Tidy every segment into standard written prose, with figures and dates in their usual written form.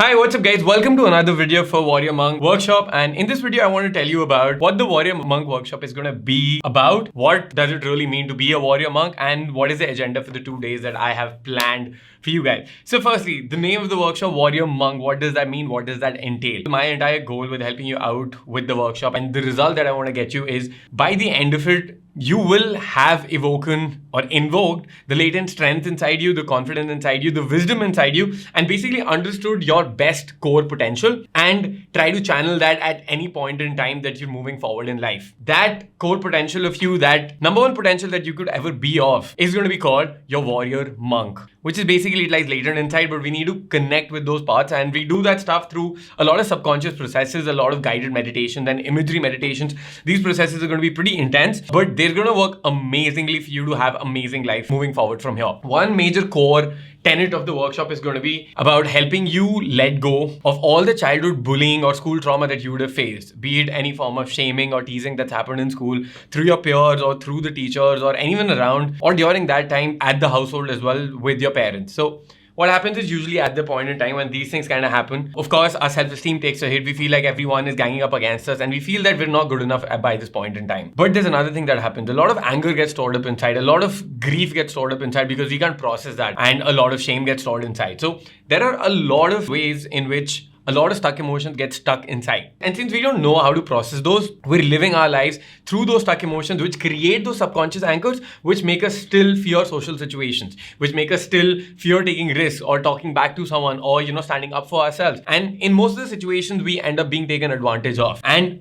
Hi, what's up guys? Welcome to another video for Warrior Monk Workshop, and in this video I want to tell you about what the Warrior Monk Workshop is going to be about, what does it really mean to be a Warrior Monk, and what is the agenda for the 2 days that I have planned for you guys. So firstly, the name of the workshop, Warrior Monk, what does that mean? What does that entail? My entire goal with helping you out with the workshop and the result that I want to get you is by the end of it, you will have evoken or invoked the latent strength inside you, the confidence inside you, the wisdom inside you, and basically understood your best core potential and try to channel that at any point in time that you're moving forward in life. That core potential of you, that number one potential that you could ever be of, is going to be called your warrior monk, which is basically it lies latent inside, but we need to connect with those parts, and we do that stuff through a lot of subconscious processes, a lot of guided meditations and imagery meditations. These processes are going to be pretty intense, but they're going to work amazingly for you to have amazing life moving forward from here. One major core tenet of the workshop is going to be about helping you let go of all the childhood bullying or school trauma that you would have faced, be it any form of shaming or teasing that's happened in school through your peers or through the teachers or anyone around, or during that time at the household as well with your parents. So what happens is usually at the point in time when these things kind of happen, of course, our self-esteem takes a hit. We feel like everyone is ganging up against us and we feel that we're not good enough by this point in time. But there's another thing that happens. A lot of anger gets stored up inside. A lot of grief gets stored up inside because we can't process that. And a lot of shame gets stored inside. So there are a lot of ways in which a lot of stuck emotions get stuck inside. And since we don't know how to process those, we're living our lives through those stuck emotions, which create those subconscious anchors, which make us still fear social situations, which make us still fear taking risks or talking back to someone or, standing up for ourselves. And in most of the situations, we end up being taken advantage of. And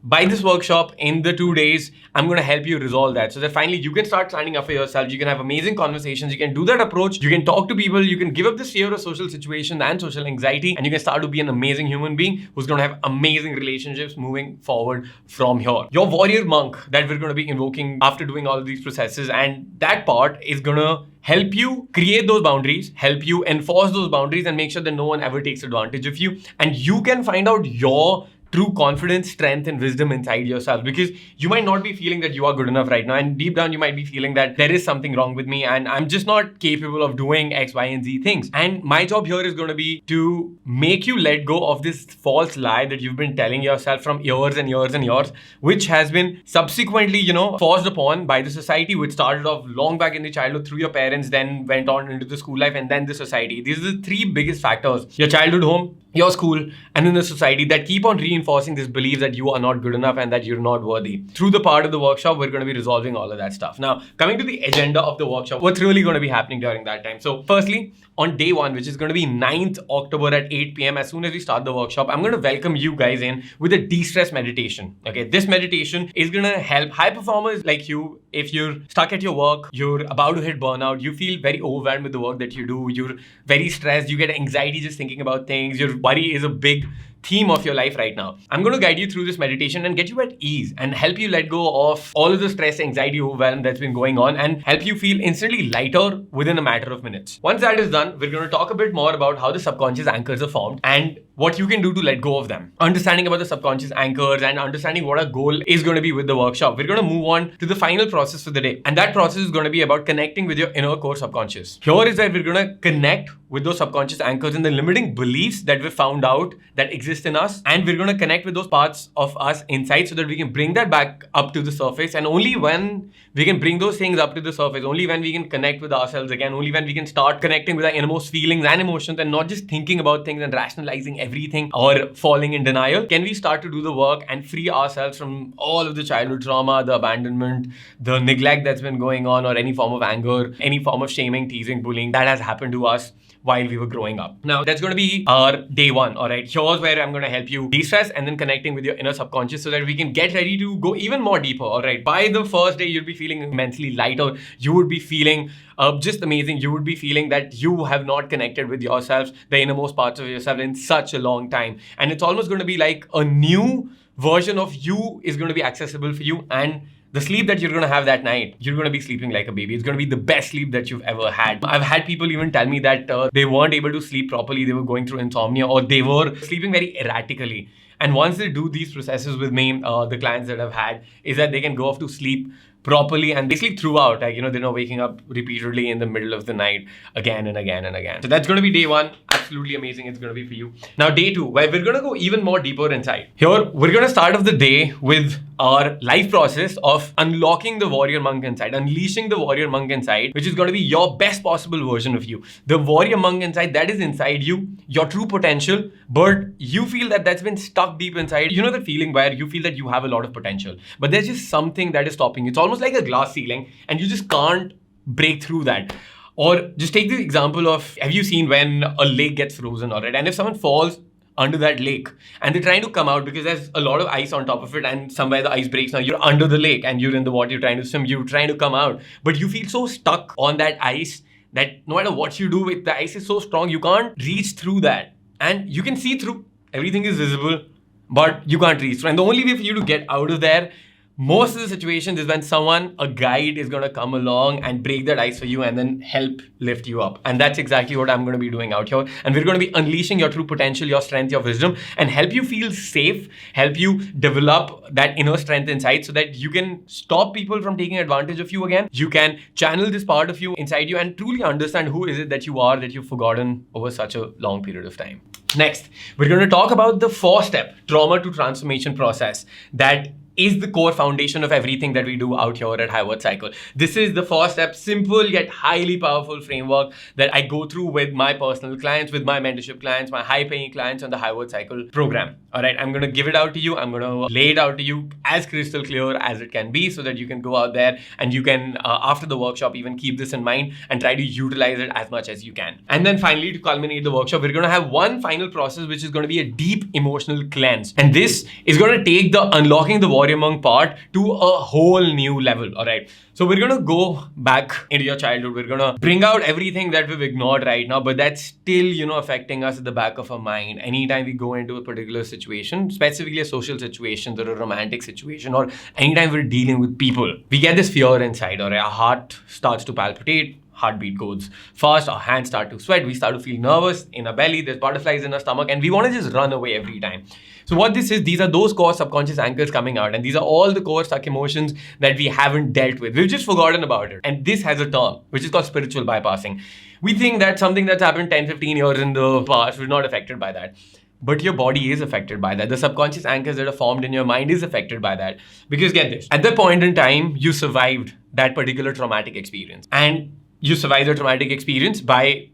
by this workshop in the 2 days, I'm going to help you resolve that so that finally you can start standing up for yourself. You can have amazing conversations. You can do that approach. You can talk to people. You can give up this fear of social situation and social anxiety, and you can start to be an amazing human being who's going to have amazing relationships moving forward from here. Your warrior monk that we're going to be invoking after doing all of these processes, and that part is going to help you create those boundaries, help you enforce those boundaries, and make sure that no one ever takes advantage of you. And you can find out your true confidence, strength, and wisdom inside yourself, because you might not be feeling that you are good enough right now, and deep down you might be feeling that there is something wrong with me and I'm just not capable of doing X, Y, and Z things. And my job here is going to be to make you let go of this false lie that you've been telling yourself from years and years and years, which has been subsequently, forced upon by the society, which started off long back in the childhood through your parents, then went on into the school life, and then the society. These are the three biggest factors: your childhood home, your school, and then the society, that keep on reinforcing this belief that you are not good enough and that you're not worthy. Through the part of the workshop, we're going to be resolving all of that stuff. Now, coming to the agenda of the workshop, what's really going to be happening during that time? So firstly, on day one, which is going to be 9th October at 8 p.m., as soon as we start the workshop, I'm going to welcome you guys in with a de-stress meditation. Okay, this meditation is going to help high performers like you. If you're stuck at your work, you're about to hit burnout, you feel very overwhelmed with the work that you do, you're very stressed, you get anxiety just thinking about things, your worry is a big theme of your life right now. I'm going to guide you through this meditation and get you at ease and help you let go of all of the stress, anxiety, overwhelm that's been going on, and help you feel instantly lighter within a matter of minutes. Once that is done, we're going to talk a bit more about how the subconscious anchors are formed and what you can do to let go of them. Understanding about the subconscious anchors and understanding what our goal is going to be with the workshop. We're going to move on to the final process for the day. And that process is going to be about connecting with your inner core subconscious. Here is that we're going to connect with those subconscious anchors and the limiting beliefs that we found out that exist in us. And we're going to connect with those parts of us inside so that we can bring that back up to the surface. And only when we can bring those things up to the surface, only when we can connect with ourselves again, only when we can start connecting with our innermost feelings and emotions and not just thinking about things and rationalizing everything or falling in denial, can we start to do the work and free ourselves from all of the childhood trauma, the abandonment, the neglect that's been going on, or any form of anger, any form of shaming, teasing, bullying that has happened to us while we were growing up. Now, that's going to be our day one, all right? Here's where I'm going to help you de-stress and then connecting with your inner subconscious so that we can get ready to go even more deeper, all right? By the first day, you'll be feeling immensely lighter. You would be feeling just amazing. You would be feeling that you have not connected with yourself, the innermost parts of yourself, in such a long time. And it's almost going to be like a new version of you is going to be accessible for you. And the sleep that you're going to have that night, you're going to be sleeping like a baby. It's going to be the best sleep that you've ever had. I've had people even tell me that they weren't able to sleep properly. They were going through insomnia, or they were sleeping very erratically. And once they do these processes with me, the clients that I've had, is that they can go off to sleep properly and basically throughout, like, they're not waking up repeatedly in the middle of the night again and again and again. So that's going to be day one. Absolutely amazing. It's going to be for you. Now, day two, where we're going to go even more deeper inside. Here, we're going to start off the day with our life process of unlocking the warrior monk inside, unleashing the warrior monk inside, which is going to be your best possible version of you. The warrior monk inside, that is inside you, your true potential, but you feel that that's been stuck deep inside. You know that feeling where you feel that you have a lot of potential, but there's just something that is stopping you. It's almost like a glass ceiling and you just can't break through that. Or just take the example of, have you seen when a lake gets frozen, all right? And if someone falls under that lake and they're trying to come out because there's a lot of ice on top of it and somewhere the ice breaks, now you're under the lake and you're in the water, you're trying to swim, you're trying to come out, but you feel so stuck on that ice that no matter what you do, with the ice is so strong, you can't reach through that. And you can see through, everything is visible, but you can't reach through. And the only way for you to get out of there, most of the situations, is when someone, a guide, is going to come along and break that ice for you and then help lift you up. And that's exactly what I'm going to be doing out here. And we're going to be unleashing your true potential, your strength, your wisdom, and help you feel safe, help you develop that inner strength inside so that you can stop people from taking advantage of you again. You can channel this part of you inside you and truly understand who is it that you are, that you've forgotten over such a long period of time. Next, we're going to talk about the 4-step trauma to transformation process that is the core foundation of everything that we do out here at High Worth Cycle. This is the 4-step, simple yet highly powerful framework that I go through with my personal clients, with my mentorship clients, my high-paying clients on the High Worth Cycle program. All right, I'm going to give it out to you. I'm going to lay it out to you as crystal clear as it can be so that you can go out there and you can, after the workshop, even keep this in mind and try to utilize it as much as you can. And then finally, to culminate the workshop, we're going to have one final process, which is going to be a deep emotional cleanse. And this is going to take the unlocking the warrior monk part to a whole new level. All right. So we're going to go back into your childhood. We're going to bring out everything that we've ignored right now, but that's still, affecting us at the back of our mind. Anytime we go into a particular situation, specifically a social situation or a romantic situation, or anytime we're dealing with people, we get this fear inside, or our heart starts to palpitate. Heartbeat goes fast, our hands start to sweat, we start to feel nervous in our belly, there's butterflies in our stomach, and we want to just run away every time. So what this is, these are those core subconscious anchors coming out, and these are all the core stuck emotions that we haven't dealt with. We've just forgotten about it. And this has a term, which is called spiritual bypassing. We think that something that's happened 10, 15 years in the past, we're not affected by that. But your body is affected by that. The subconscious anchors that are formed in your mind is affected by that. Because get this, at that point in time, you survived that particular traumatic experience. And you survive the traumatic experience by,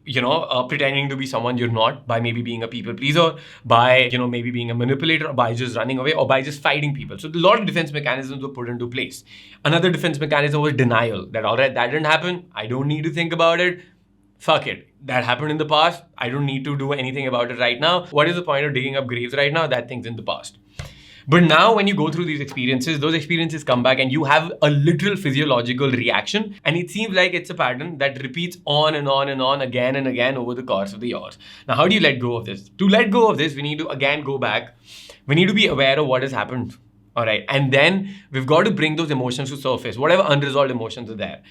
pretending to be someone you're not, by maybe being a people pleaser, by, maybe being a manipulator, or by just running away, or by just fighting people. So a lot of defense mechanisms were put into place. Another defense mechanism was denial. That, all right, that didn't happen. I don't need to think about it. Fuck it. That happened in the past. I don't need to do anything about it right now. What is the point of digging up graves right now? That thing's in the past. But now when you go through these experiences, those experiences come back and you have a literal physiological reaction. And it seems like it's a pattern that repeats on and on and on again and again over the course of the years. Now, how do you let go of this? To let go of this, we need to again go back. We need to be aware of what has happened. All right. And then we've got to bring those emotions to surface, whatever unresolved emotions are there.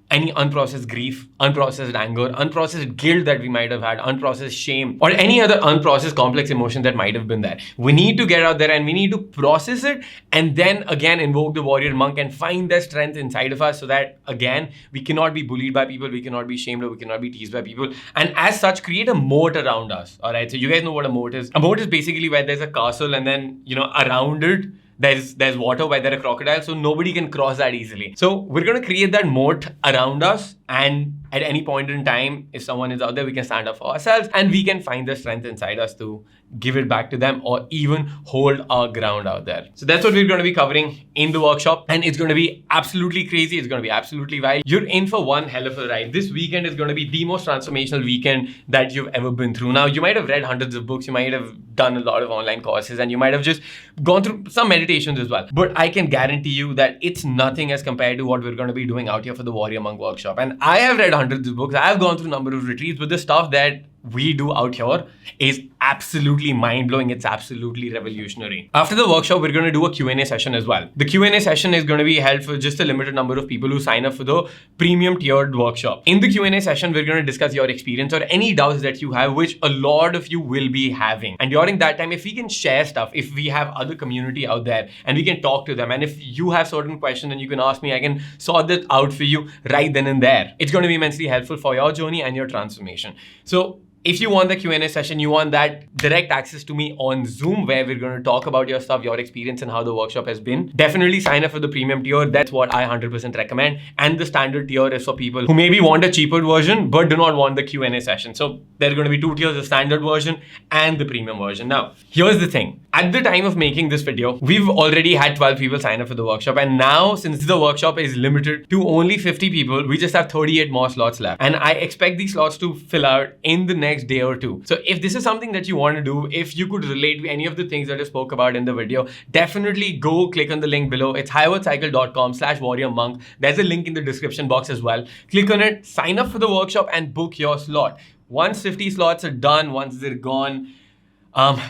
Any unprocessed grief, unprocessed anger, unprocessed guilt that we might have had, unprocessed shame, or any other unprocessed complex emotion that might have been there. We need to get out there and we need to process it and then again invoke the warrior monk and find that strength inside of us so that again, we cannot be bullied by people, we cannot be shamed, or we cannot be teased by people. And as such, create a moat around us. All right, so you guys know what a moat is. A moat is basically where there's a castle and then, around it, there's water where there are crocodiles, so nobody can cross that easily. So we're going to create that moat around us, and at any point in time, if someone is out there, we can stand up for ourselves and we can find the strength inside us to give it back to them or even hold our ground out there. So that's what we're going to be covering in the workshop, and it's going to be absolutely crazy. It's going to be absolutely wild. You're in for one hell of a ride. This weekend is going to be the most transformational weekend that you've ever been through. Now, you might have read hundreds of books, you might have done a lot of online courses, and you might have just gone through some meditations as well. But I can guarantee you that it's nothing as compared to what we're going to be doing out here for the Warrior Monk workshop. And I have read hundreds of books. I have gone through a number of retreats, but the stuff that we do out here is absolutely mind-blowing. It's absolutely revolutionary. After the workshop, we're going to do a Q&A session as well. The Q&A session is going to be held for just a limited number of people who sign up for the premium tiered workshop. In the Q&A session, we're going to discuss your experience or any doubts that you have, which a lot of you will be having. And during that time, if we can share stuff, if we have other community out there and we can talk to them, and if you have certain questions and you can ask me, I can sort that out for you right then and there. It's going to be immensely helpful for your journey and your transformation. So if you want the Q&A session, you want that direct access to me on Zoom where we're going to talk about your stuff, your experience and how the workshop has been, definitely sign up for the premium tier. That's what I 100% recommend. And the standard tier is for people who maybe want a cheaper version but do not want the Q&A session. So there are going to be two tiers, the standard version and the premium version. Now, here's the thing. At the time of making this video, we've already had 12 people sign up for the workshop. And now, since the workshop is limited to only 50 people, we just have 38 more slots left. And I expect these slots to fill out in the next day or two. So if this is something that you want to do, if you could relate to any of the things that I spoke about in the video, definitely go click on the link below. It's highworthcycle.com/warriormonk. There's a link in the description box as well. Click on it, sign up for the workshop and book your slot. Once 50 slots are done, once they're gone,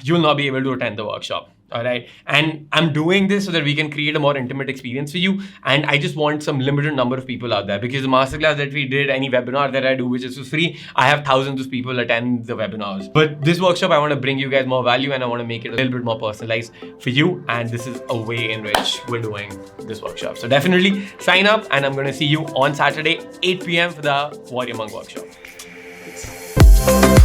you will not be able to attend the workshop. All right. And I'm doing this so that we can create a more intimate experience for you. And I just want some limited number of people out there, because the masterclass that we did, any webinar that I do, which is for free, I have thousands of people attend the webinars. But this workshop, I want to bring you guys more value and I want to make it a little bit more personalized for you. And this is a way in which we're doing this workshop. So definitely sign up and I'm going to see you on Saturday, 8 p.m. for the Warrior Monk workshop. Peace.